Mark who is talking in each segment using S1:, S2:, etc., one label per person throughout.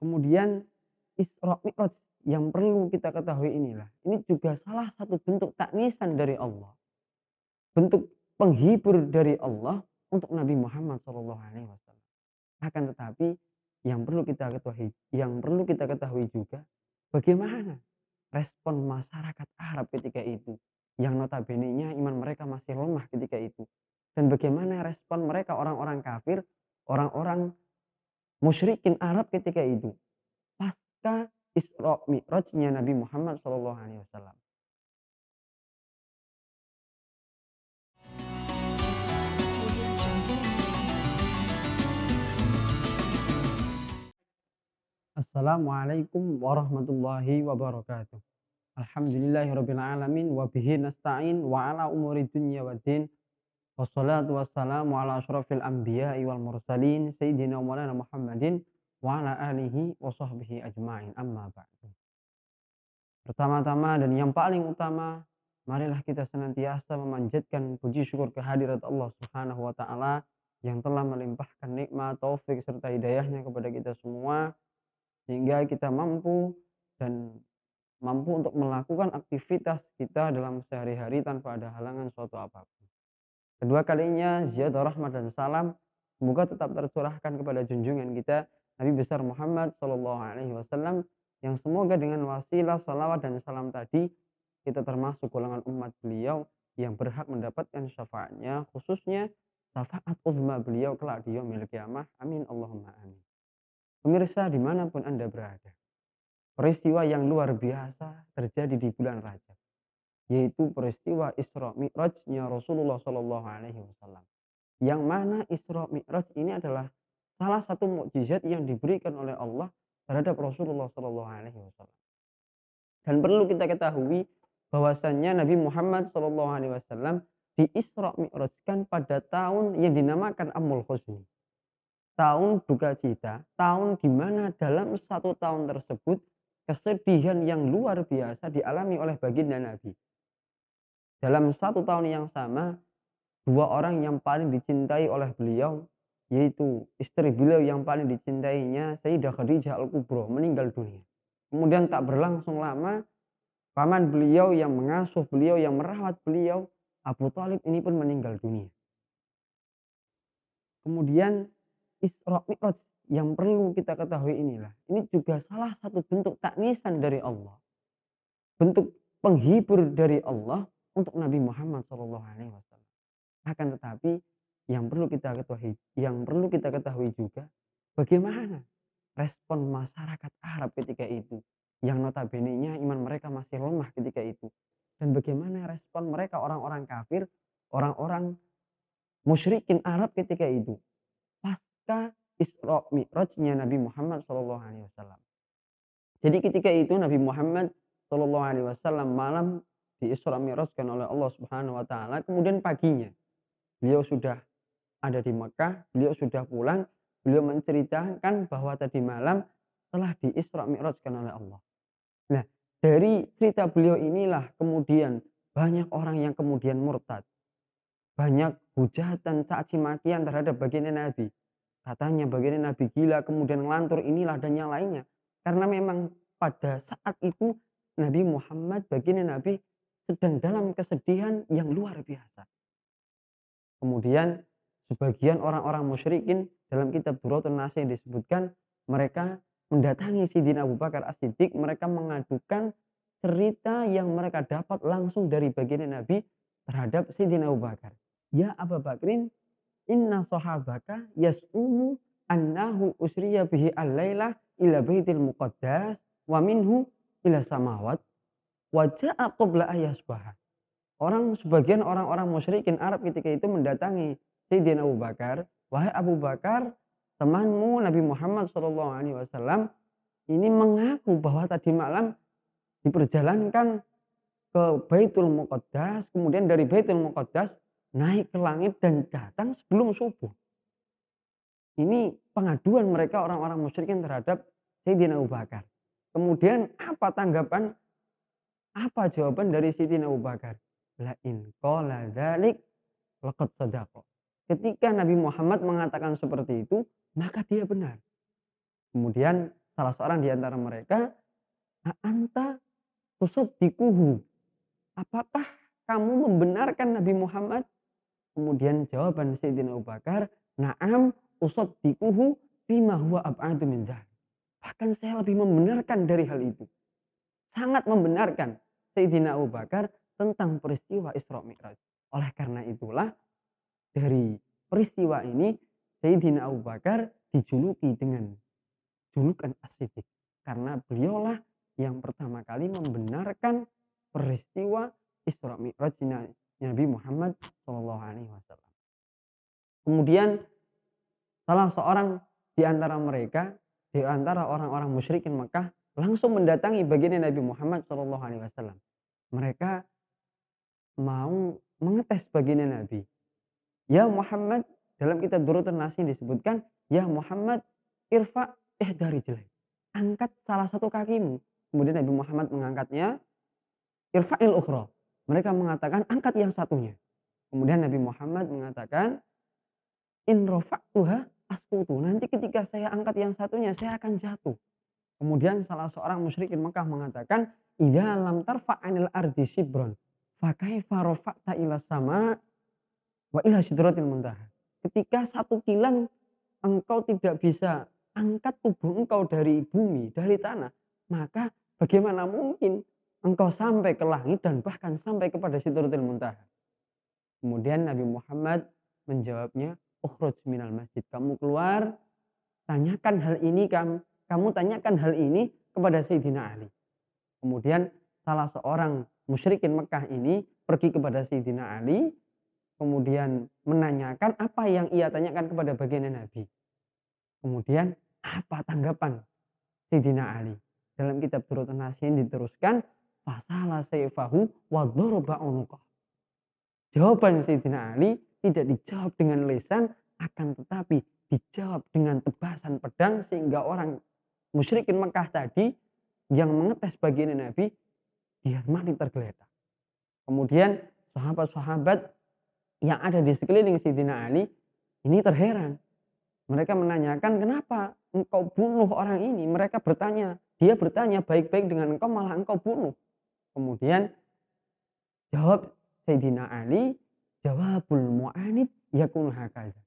S1: Kemudian Isra Mi'raj yang perlu kita ketahui inilah, ini juga salah satu bentuk taknisan dari Allah, bentuk penghibur dari Allah untuk Nabi Muhammad SAW. Akan tetapi yang perlu kita ketahui juga bagaimana respon masyarakat Arab ketika itu, yang notabene-nya iman mereka masih lemah ketika itu, dan bagaimana respon mereka orang-orang kafir, orang-orang musyrikin Arab ketika itu pasca Isra Mi'rajnya Nabi Muhammad SAW. Assalamualaikum warahmatullahi wabarakatuh. Alhamdulillahirabbil alamin wa bihi nasta'in wa ala umuri dunya waddin. Wassalatu wassalamu ala asyrafil anbiya'i wal mursalin sayyidina wa maulana Muhammadin wa ala alihi wa sahbihi ajma'in. Amma ba'du. Pertama-tama dan yang paling utama, marilah kita senantiasa memanjatkan puji syukur kehadirat Allah Subhanahu wa taala yang telah melimpahkan nikmat, taufik serta hidayahnya kepada kita semua sehingga kita mampu untuk melakukan aktivitas kita dalam sehari-hari tanpa ada halangan suatu apapun. Kedua kalinya ziyadah rahmat dan salam semoga tetap tercurahkan kepada junjungan kita Nabi besar Muhammad SAW, yang semoga dengan wasilah salawat dan salam tadi kita termasuk golongan umat beliau yang berhak mendapatkan syafaatnya, khususnya syafaat uzma beliau kelak di yaumil qiyamah. Amin Allahumma amin. Pemirsa dimanapun Anda berada, peristiwa yang luar biasa terjadi di bulan Rajab, yaitu peristiwa Isra Mi'rajnya Rasulullah SAW. Yang mana Isra Mi'raj ini adalah salah satu mukjizat yang diberikan oleh Allah terhadap Rasulullah SAW. Dan perlu kita ketahui bahwasannya Nabi Muhammad SAW di Isra Mi'rajkan pada tahun yang dinamakan Amul Huzni, tahun duka cita, tahun di mana dalam satu tahun tersebut kesedihan yang luar biasa dialami oleh baginda Nabi. Dalam satu tahun yang sama, dua orang yang paling dicintai oleh beliau, yaitu istri beliau yang paling dicintainya, Sayyidah Khadijah Al-Kubra, meninggal dunia. Kemudian tak berlangsung lama, paman beliau yang mengasuh beliau, yang merawat beliau, Abu Thalib ini pun meninggal dunia. Kemudian Isra Mi'raj yang perlu kita ketahui inilah, ini juga salah satu bentuk taknisan dari Allah, bentuk penghibur dari Allah untuk Nabi Muhammad SAW. Akan tetapi yang perlu kita ketahui juga bagaimana respon masyarakat Arab ketika itu, yang notabene-nya iman mereka masih lemah ketika itu, dan bagaimana respon mereka orang-orang kafir, orang-orang musyrikin Arab ketika itu pasca Isra Mi'rajnya Nabi Muhammad SAW. Jadi ketika itu Nabi Muhammad SAW malam di Isra Mi'rajkan oleh Allah Subhanahu wa taala, kemudian paginya beliau sudah ada di Mekah, beliau sudah pulang, beliau menceritakan bahwa tadi malam telah di Isra Mi'rajkan oleh Allah. Nah, dari cerita beliau inilah kemudian banyak orang yang kemudian murtad. Banyak hujatan, caci makian terhadap baginda Nabi. Katanya baginda Nabi gila, kemudian ngelantur inilah dan yang lainnya. Karena memang pada saat itu Nabi Muhammad, baginda Nabi sedang dalam kesedihan yang luar biasa. Kemudian sebagian orang-orang musyrikin dalam kitab Duratun Nasih disebutkan mereka mendatangi Sayyidina Abu Bakar As-Siddiq, mereka mengadukan cerita yang mereka dapat langsung dari baginda Nabi terhadap Sayyidina Abu Bakar. Ya Abu Bakrin, inna sahabaka yas'umu annahu usriya bihi al-laila ila baitil muqaddas wa minhu ila samawat wa ja'a qabla ayasbaha. Sebagian orang-orang musyrikin Arab ketika itu mendatangi Sayyidina Abu Bakar, wahai Abu Bakar, temanmu Nabi Muhammad SAW ini mengaku bahwa tadi malam diperjalankan ke Baitul Muqaddas, kemudian dari Baitul Muqaddas naik ke langit dan datang sebelum subuh. Ini pengaduan mereka orang-orang musyrikin terhadap Sayyidina Abu Bakar. Kemudian apa jawaban dari Sayyidina Abu Bakar? La in qala dzalik laqad sadaqa. Ketika Nabi Muhammad mengatakan seperti itu, maka dia benar. Kemudian salah seorang di antara mereka, "A'anta tusaddiquhu?" Apakah kamu membenarkan Nabi Muhammad? Kemudian jawaban Sayyidina Abu Bakar, "Na'am usaddiquhu bima huwa ab'adu min dzalik." Bahkan saya lebih membenarkan dari hal itu. Sangat membenarkan Sayyidina Abu Bakar tentang peristiwa Isra Mi'raj. Oleh karena itulah dari peristiwa ini Sayyidina Abu Bakar dijuluki dengan julukan As-Siddiq. Karena beliaulah yang pertama kali membenarkan peristiwa Isra Mi'raj Nabi Muhammad SAW. Kemudian salah seorang di antara mereka, di antara orang-orang musyrikin Mekah, langsung mendatangi baginda Nabi Muhammad SAW. Mereka mau mengetes baginda Nabi. Ya Muhammad, dalam kitab Durratun Nasim disebutkan, ya Muhammad, irfa dari jelek. Angkat salah satu kakimu. Kemudian Nabi Muhammad mengangkatnya, irfa'il ukhra. Mereka mengatakan, angkat yang satunya. Kemudian Nabi Muhammad mengatakan, in rafa'tuha asqutu. Nanti ketika saya angkat yang satunya, saya akan jatuh. Kemudian salah seorang musyrikin Mekah mengatakan, idza lam tarfa'anil ardi shibron, fa kaifa rafa'ta ila sama wa ila sidratil muntaha. Ketika satu kilan engkau tidak bisa angkat tubuh engkau dari bumi, dari tanah, maka bagaimana mungkin engkau sampai ke langit dan bahkan sampai kepada sidratil muntaha. Kemudian Nabi Muhammad menjawabnya, ukhruj minal masjid. Kamu keluar, tanyakan hal ini, kamu tanyakan hal ini kepada Sayyidina Ali. Kemudian salah seorang musyrikin Mekah ini pergi kepada Sayyidina Ali, kemudian menanyakan apa yang ia tanyakan kepada baginda Nabi. Kemudian apa tanggapan Sayyidina Ali? Dalam kitab Durratun Nasim diteruskan, fasala sayfahu wa daraba unuqah. Jawaban Sayyidina Ali tidak dijawab dengan lisan, akan tetapi dijawab dengan tebasan pedang, sehingga orang musyrikin Mekah tadi yang mengetes baginda Nabi, dia mati tergeletak. Kemudian sahabat-sahabat yang ada di sekeliling Sayyidina Ali ini terheran. Mereka menanyakan, kenapa engkau bunuh orang ini? Mereka bertanya, dia bertanya baik-baik dengan engkau, malah engkau bunuh. Kemudian jawab Sayyidina Ali, jawabul mu'anid yakun hakaza.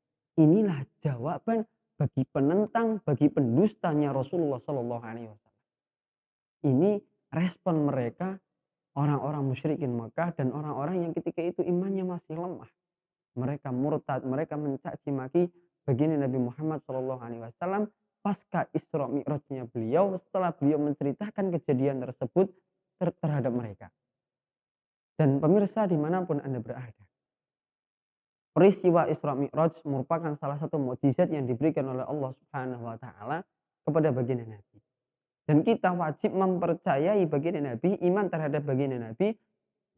S1: Inilah jawaban bagi penentang, bagi pendustanya Rasulullah SAW. Ini respon mereka, orang-orang musyrikin Mekah dan orang-orang yang ketika itu imannya masih lemah. Mereka murtad, mereka mencaci maki baginda Nabi Muhammad SAW pasca Isra Mi'rajnya beliau, setelah beliau menceritakan kejadian tersebut terhadap mereka. Dan pemirsa dimanapun Anda berada, peristiwa Isra Mi'raj merupakan salah satu mukjizat yang diberikan oleh Allah Subhanahu wa taala kepada baginda Nabi. Dan kita wajib mempercayai baginda Nabi, iman terhadap baginda Nabi,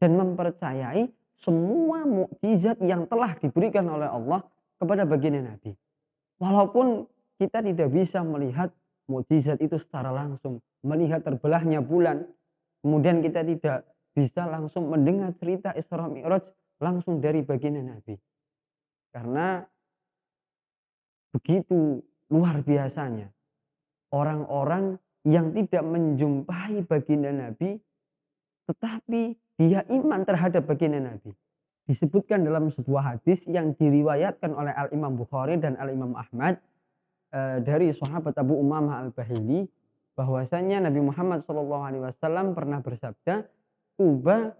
S1: dan mempercayai semua mukjizat yang telah diberikan oleh Allah kepada baginda Nabi. Walaupun kita tidak bisa melihat mukjizat itu secara langsung, melihat terbelahnya bulan, kemudian kita tidak bisa langsung mendengar cerita Isra Mi'raj langsung dari baginda Nabi. Karena begitu luar biasanya orang-orang yang tidak menjumpai baginda Nabi, tetapi dia iman terhadap baginda Nabi. Disebutkan dalam sebuah hadis yang diriwayatkan oleh Al-Imam Bukhari dan Al-Imam Ahmad dari sahabat Abu Umamah Al-Bahili, bahwasanya Nabi Muhammad SAW pernah bersabda, "Tuba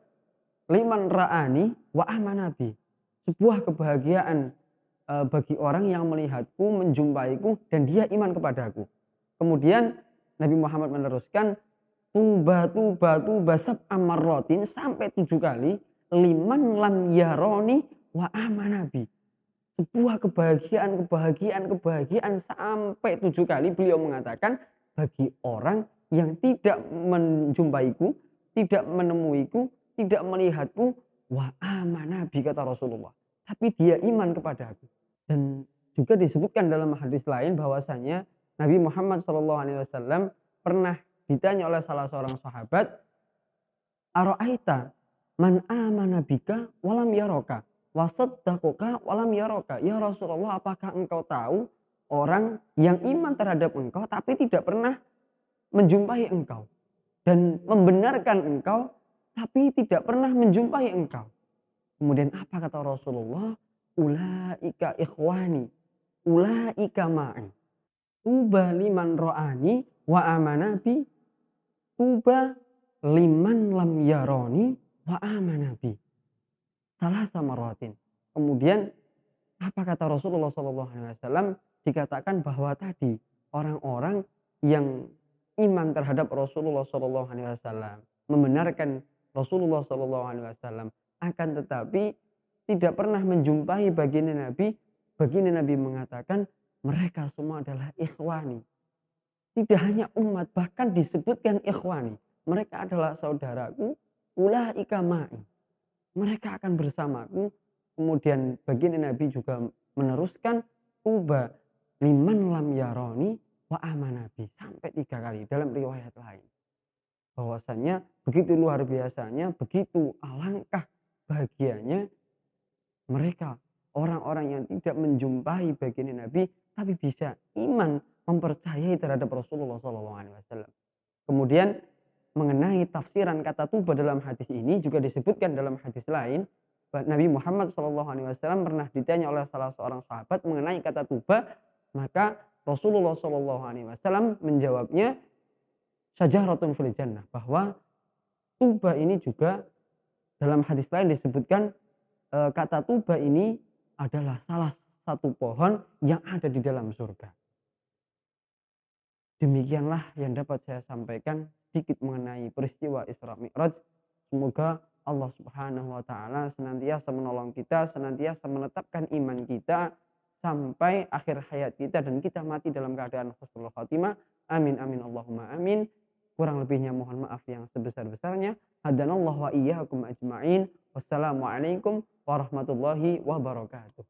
S1: liman ra'ani wa amanabi." Sebuah kebahagiaan bagi orang yang melihatku, menjumpaiku, dan dia iman kepadaku. Kemudian Nabi Muhammad meneruskan, tuba sab'a marratin, sampai 7 kali, liman lam yaroni wa amanabi. Sebuah kebahagiaan sampai 7 kali beliau mengatakan, bagi orang yang tidak menjumpaiku, tidak menemuiku, tidak melihatku, wa amanabi, kata Rasulullah, tapi dia iman kepadaku. Dan juga disebutkan dalam hadis lain bahwasanya Nabi Muhammad SAW pernah ditanya oleh salah seorang sahabat, ara'aita man amana bika walam yaraka wasaddaqaka walam yaraka. Ya Rasulullah, apakah engkau tahu orang yang iman terhadap engkau tapi tidak pernah menjumpai engkau dan membenarkan engkau, tapi tidak pernah menjumpai engkau. Kemudian apa kata Rasulullah? Ulaika ikhwani, ulaika ma'i. Tuba liman ro'ani wa amanabi. Tuba liman lam yaroni wa amanabi. Salah sama rotin. Kemudian apa kata Rasulullah SAW? Dikatakan bahwa tadi orang-orang yang iman terhadap Rasulullah SAW, membenarkan Rasulullah SAW, akan tetapi tidak pernah menjumpai baginda Nabi. Baginda Nabi mengatakan mereka semua adalah ikhwani. Tidak hanya umat, bahkan disebutkan ikhwani. Mereka adalah saudaraku, ulaika ma'i. Mereka akan bersamaku. Kemudian baginda Nabi juga meneruskan tuba liman lam yaroni wa amanabi, sampai 3 kali dalam riwayat lain. Bahwasanya begitu luar biasanya, begitu alangkah bahagianya mereka, orang-orang yang tidak menjumpai baginda Nabi tapi bisa iman, mempercayai terhadap Rasulullah SAW. Kemudian mengenai tafsiran kata tuba dalam hadis ini juga disebutkan dalam hadis lain. Nabi Muhammad SAW pernah ditanya oleh salah seorang sahabat mengenai kata tuba, maka Rasulullah SAW menjawabnya syajaratun fil jannah, bahwa tuba ini juga dalam hadis lain disebutkan kata tuba ini adalah salah satu pohon yang ada di dalam surga. Demikianlah yang dapat saya sampaikan sedikit mengenai peristiwa Isra Mi'raj. Semoga Allah Subhanahu wa taala senantiasa menolong kita, senantiasa menetapkan iman kita sampai akhir hayat kita dan kita mati dalam keadaan husnul khatimah. Amin amin Allahumma amin. Kurang lebihnya mohon maaf yang sebesar-besarnya. Hadanallahu wa iyyakum ajma'in. Wassalamualaikum warahmatullahi wabarakatuh.